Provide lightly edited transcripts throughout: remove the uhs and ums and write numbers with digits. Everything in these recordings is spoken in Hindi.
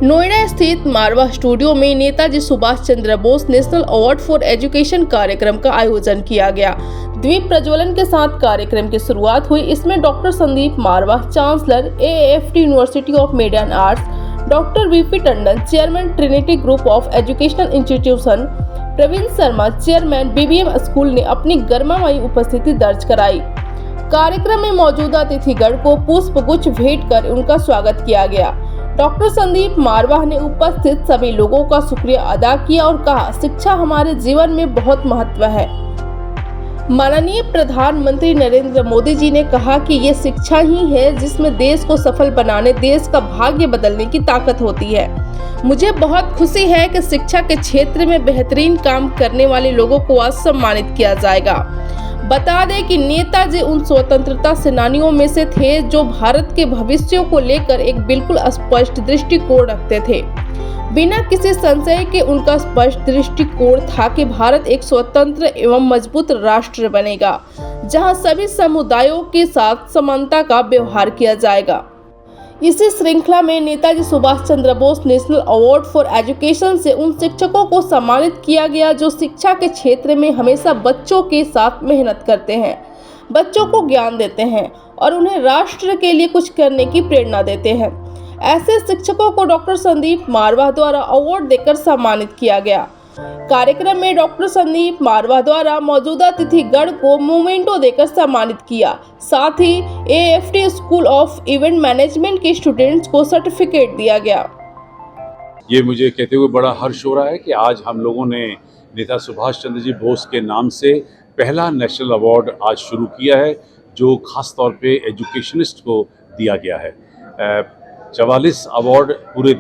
नोएडा स्थित मारवा स्टूडियो में Netaji Subhash Chandra Bose National award for Education कार्यक्रम का आयोजन किया गया। दीप प्रज्वलन के साथ कार्यक्रम की शुरुआत हुई। इसमें doctor Sandeep Marwah, chancellor AAFT University of Media and Arts, doctor VP Tandon, chairman Trinity group of Educational Institution, Praveen Sharma, chairman BBM School ने अपनी गर्मामयी उपस्थिति दर्ज कराई। कार्यक्रम में मौजूदा अतिथिगण को पुष्प गुच्छ भेंट कर उनका स्वागत किया गया। डॉक्टर संदीप मारवा ने उपस्थित सभी लोगों का शुक्रिया अदा किया और कहा, शिक्षा हमारे जीवन में बहुत महत्व है। माननीय प्रधानमंत्री नरेंद्र मोदी जी ने कहा कि ये शिक्षा ही है जिसमें देश को सफल बनाने, देश का भाग्य बदलने की ताकत होती है। मुझे बहुत खुशी है कि शिक्षा के क्षेत्र में बेहतरीन काम करने वाले लोगों को आज सम्मानित किया जाएगा। बता दें कि नेताजी उन स्वतंत्रता सेनानियों में से थे जो भारत के भविष्य को लेकर एक बिल्कुल स्पष्ट दृष्टिकोण रखते थे। बिना किसी संशय के उनका स्पष्ट दृष्टिकोण था कि भारत एक स्वतंत्र एवं मजबूत राष्ट्र बनेगा, जहां सभी समुदायों के साथ समानता का व्यवहार किया जाएगा। इसी श्रृंखला में Netaji Subhash Chandra Bose National award for Education से उन शिक्षकों को सम्मानित किया गया जो शिक्षा के क्षेत्र में हमेशा बच्चों के साथ मेहनत करते हैं, बच्चों को ज्ञान देते हैं और उन्हें राष्ट्र के लिए कुछ करने की प्रेरणा देते हैं। ऐसे शिक्षकों को डॉक्टर संदीप मारवा द्वारा अवार्ड देकर सम्मानित किया गया। कार्यक्रम में डॉक्टर संदीप मारवा द्वारा मौजूदा अतिथिगण को मोमेंटो देकर सम्मानित किया। साथ ही AAFT school of event management के स्टूडेंट्स को सर्टिफिकेट दिया गया। ये मुझे कहते हुए बड़ा हर्ष हो रहा है कि आज हम लोगों ने नेता सुभाष चंद्र जी बोस के नाम से पहला नेशनल अवार्ड आज शुरू किया है, जो खास तौर पे एजुकेशनिस्ट को दिया गया है। 44 अवार्ड पूरे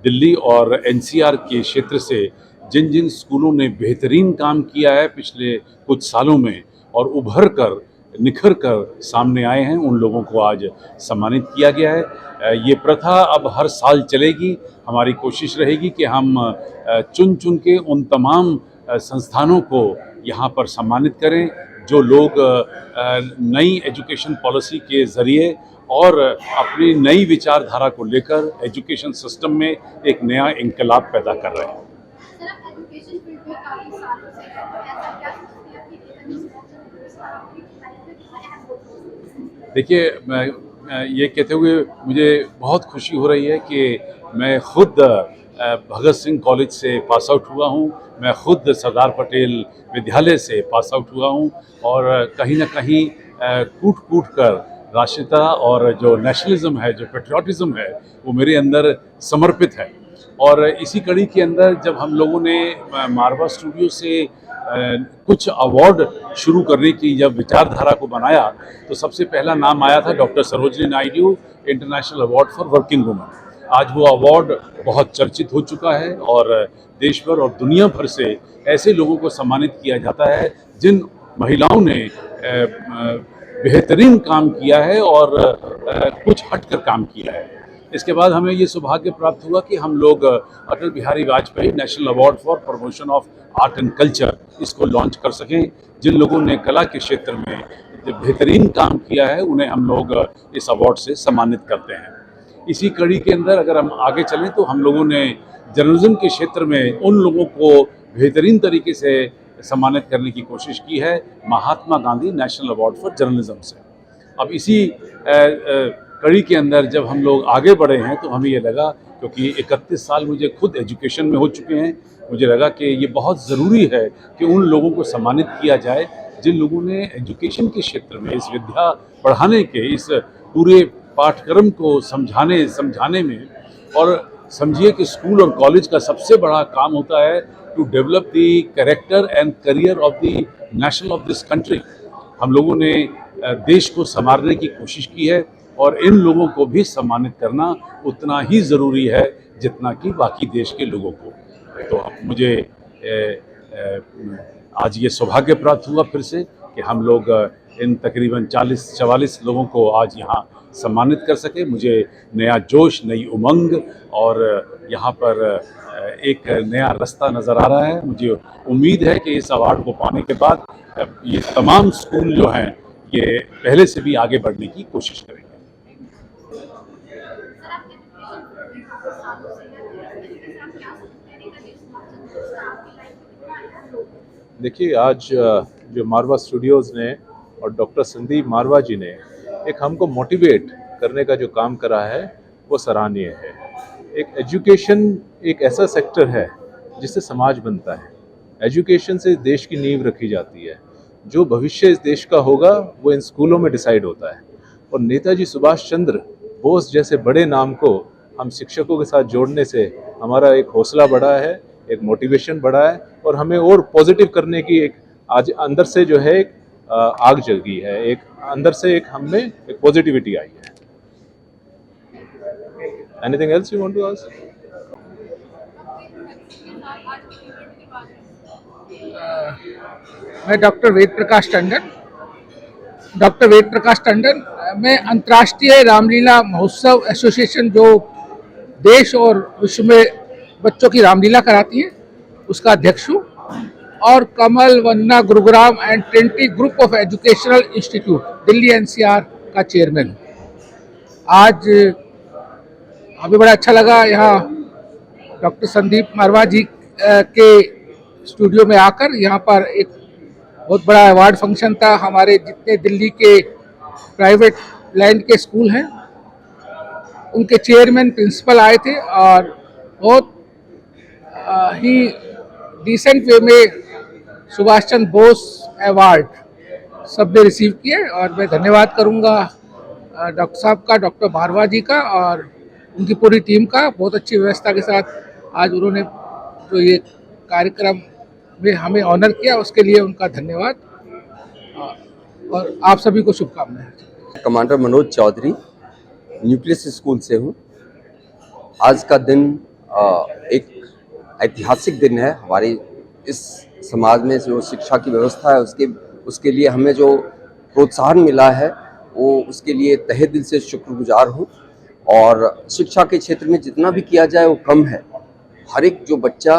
दिल्ली और NCR के क्षेत्र से जिन जिन स्कूलों ने बेहतरीन काम किया है पिछले कुछ सालों में और उभर कर निखर कर सामने आए हैं, उन लोगों को आज सम्मानित किया गया है। ये प्रथा अब हर साल चलेगी। हमारी कोशिश रहेगी कि हम चुन चुन के उन तमाम संस्थानों को यहाँ पर सम्मानित करें जो लोग नई एजुकेशन पॉलिसी के ज़रिए और अपनी नई विचारधारा को लेकर एजुकेशन सिस्टम में एक नया इनकलाब पैदा कर रहे हैं। देखिए, मैं ये कहते हुए मुझे बहुत खुशी हो रही है कि मैं खुद भगत सिंह कॉलेज से पास आउट हुआ हूँ, मैं खुद सरदार पटेल विद्यालय से पास आउट हुआ हूँ और कहीं ना कहीं कूट कूट कर राष्ट्रीयता और जो नेशनलिज्म है, जो पेट्रियाटिज्म है, वो मेरे अंदर समर्पित है। और इसी कड़ी के अंदर जब हम लोगों ने मारवा स्टूडियो से कुछ अवार्ड शुरू करने की जब विचारधारा को बनाया तो सबसे पहला नाम आया था doctor Sarojini Naidu international award for working women. आज वो अवार्ड बहुत चर्चित हो चुका है और देश भर और दुनिया भर से ऐसे लोगों को सम्मानित किया जाता है जिन महिलाओं ने बेहतरीन काम किया है और कुछ हटकर काम किया है। इसके बाद हमें ये सौभाग्य प्राप्त हुआ कि हम लोग Atal Bihari Vajpayee national award for promotion of art and culture इसको लॉन्च कर सकें। जिन लोगों ने कला के क्षेत्र में बेहतरीन काम किया है उन्हें हम लोग इस अवार्ड से सम्मानित करते हैं। इसी कड़ी के अंदर अगर हम आगे चलें तो हम लोगों ने जर्नलिज्म के क्षेत्र में उन लोगों को बेहतरीन तरीके से सम्मानित करने की कोशिश की है Mahatma Gandhi national award for journalism से। अब इसी कड़ी के अंदर जब हम लोग आगे बढ़े हैं तो हमें ये लगा, क्योंकि 31 साल मुझे खुद एजुकेशन में हो चुके हैं, मुझे लगा कि ये बहुत ज़रूरी है कि उन लोगों को सम्मानित किया जाए जिन लोगों ने एजुकेशन के क्षेत्र में इस विद्या पढ़ाने के, इस पूरे पाठ्यक्रम को समझाने में, और समझिए कि स्कूल और कॉलेज का सबसे बड़ा काम होता है to develop the character and career of the national of this country. हम लोगों ने देश को संवारने की कोशिश की है और इन लोगों को भी सम्मानित करना उतना ही ज़रूरी है जितना कि बाकी देश के लोगों को। तो मुझे आज ये सौभाग्य प्राप्त हुआ फिर से कि हम लोग इन तकरीबन 44 लोगों को आज यहाँ सम्मानित कर सके। मुझे नया जोश, नई उमंग और यहाँ पर एक नया रास्ता नज़र आ रहा है। मुझे उम्मीद है कि इस अवार्ड को पाने के बाद ये तमाम स्कूल जो हैं ये पहले से भी आगे बढ़ने की कोशिश करेंगे। देखिए, आज जो मारवा स्टूडियोज़ ने और डॉक्टर संदीप मारवा जी ने एक हमको मोटिवेट करने का जो काम करा है वो सराहनीय है। एक एजुकेशन एक ऐसा सेक्टर है जिससे समाज बनता है। एजुकेशन से देश की नींव रखी जाती है। जो भविष्य इस देश का होगा वो इन स्कूलों में डिसाइड होता है। और नेताजी सुभाष चंद्र बोस जैसे बड़े नाम को हम शिक्षकों के साथ जोड़ने से हमारा एक हौसला बढ़ा है, एक मोटिवेशन बढ़ा है और हमें और पॉजिटिव करने की एक आज अंदर से जो है एक आग जगी है, एक अंदर से एक हम में एक पॉजिटिविटी आई है। Anything else you want to ask? मैं डॉक्टर वेद प्रकाश टंडन मैं अंतर्राष्ट्रीय रामलीला महोत्सव एसोसिएशन जो देश और विश्व में बच्चों की रामलीला कराती है उसका अध्यक्ष हूँ और Kamal Vandana Gurugram and Trinity group of educational institute Delhi NCR का चेयरमैन हूँ। आज हमें बड़ा अच्छा लगा यहाँ डॉक्टर संदीप मारवा जी के स्टूडियो में आकर। यहाँ पर एक बहुत बड़ा अवार्ड फंक्शन था। हमारे जितने दिल्ली के प्राइवेट लैंड के स्कूल हैं उनके चेयरमैन प्रिंसिपल आए थे और बहुत ही डिसेंट वे में सुभाष चंद्र बोस अवार्ड सबने रिसीव किए और मैं धन्यवाद करूंगा डॉक्टर साहब का, डॉक्टर मारवा जी का और उनकी पूरी टीम का। बहुत अच्छी व्यवस्था के साथ आज उन्होंने जो ये कार्यक्रम में हमें ऑनर किया उसके लिए उनका धन्यवाद और आप सभी को शुभकामनाएं। Commander Manoj Chaudhary Nucleus School से हूँ। आज का दिन एक ऐतिहासिक दिन है हमारे इस समाज में। जो शिक्षा की व्यवस्था है उसके लिए हमें जो प्रोत्साहन मिला है वो उसके लिए तहे दिल से शुक्रगुजार हूँ। और शिक्षा के क्षेत्र में जितना भी किया जाए वो कम है। हर एक जो बच्चा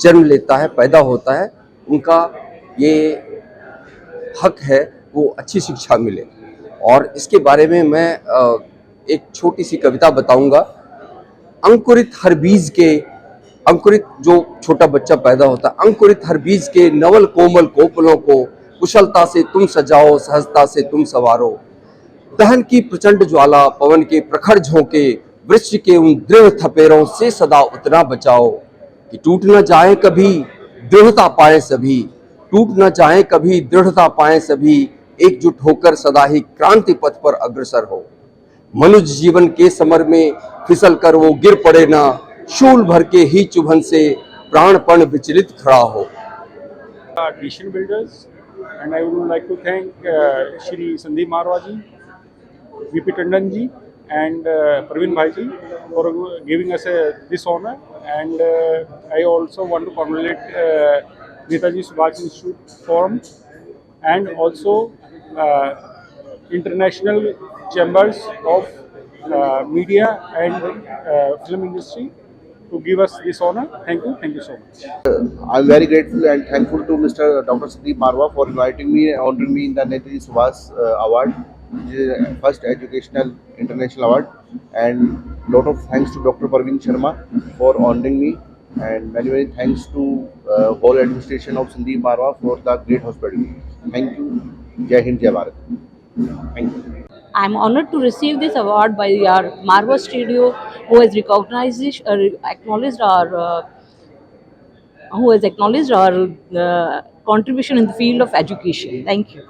जन्म लेता है, पैदा होता है, उनका ये हक है वो अच्छी शिक्षा मिले। और इसके बारे में मैं एक छोटी सी कविता बताऊंगा। अंकुरित जो छोटा बच्चा पैदा होता है, अंकुरित हर बीज के नवल कोमल कोपलों को कुशलता से तुम सजाओ, सहजता से तुम सवारो। दहन की प्रचंड ज्वाला, पवन के प्रखर झोंके, वृक्ष के उन दृढ़ थपेरों से सदा उतना बचाओ कि टूट न जाए कभी दृढ़ता पाए सभी, टूट न जाए कभी दृढ़ता पाए सभी, एकजुट होकर सदा ही क्रांति पथ पर अग्रसर हो। मनुष्य जीवन के समर में फिसल कर वो गिर पड़े ना, शूल भर के ही चुभन से प्राणपण विचलित खड़ा हो। Nation builders, and I would like to thank Shri Sandeep Marwa ji, VP Tandon ji, and Praveen Bhai ji for giving us this honor. And I also want to congratulate Netaji Subhash Institute Forum and also international chambers of media and film industry to give us this honor. Thank you so much. I'm very grateful and thankful to Mr. Dr. Sandeep Marwa for inviting me and honoring me in the Netaji Subhash Award, which is the first educational international award. And lot of thanks to Dr. Parveen Sharma for honoring me, and many thanks to whole administration of Sandeep Marwa for the great hospitality. Thank you. Jai Hind, Jai Bharat. Thank you. I am honored to receive this award by our Marwa Studio, who has acknowledged our contribution in the field of education. Thank you.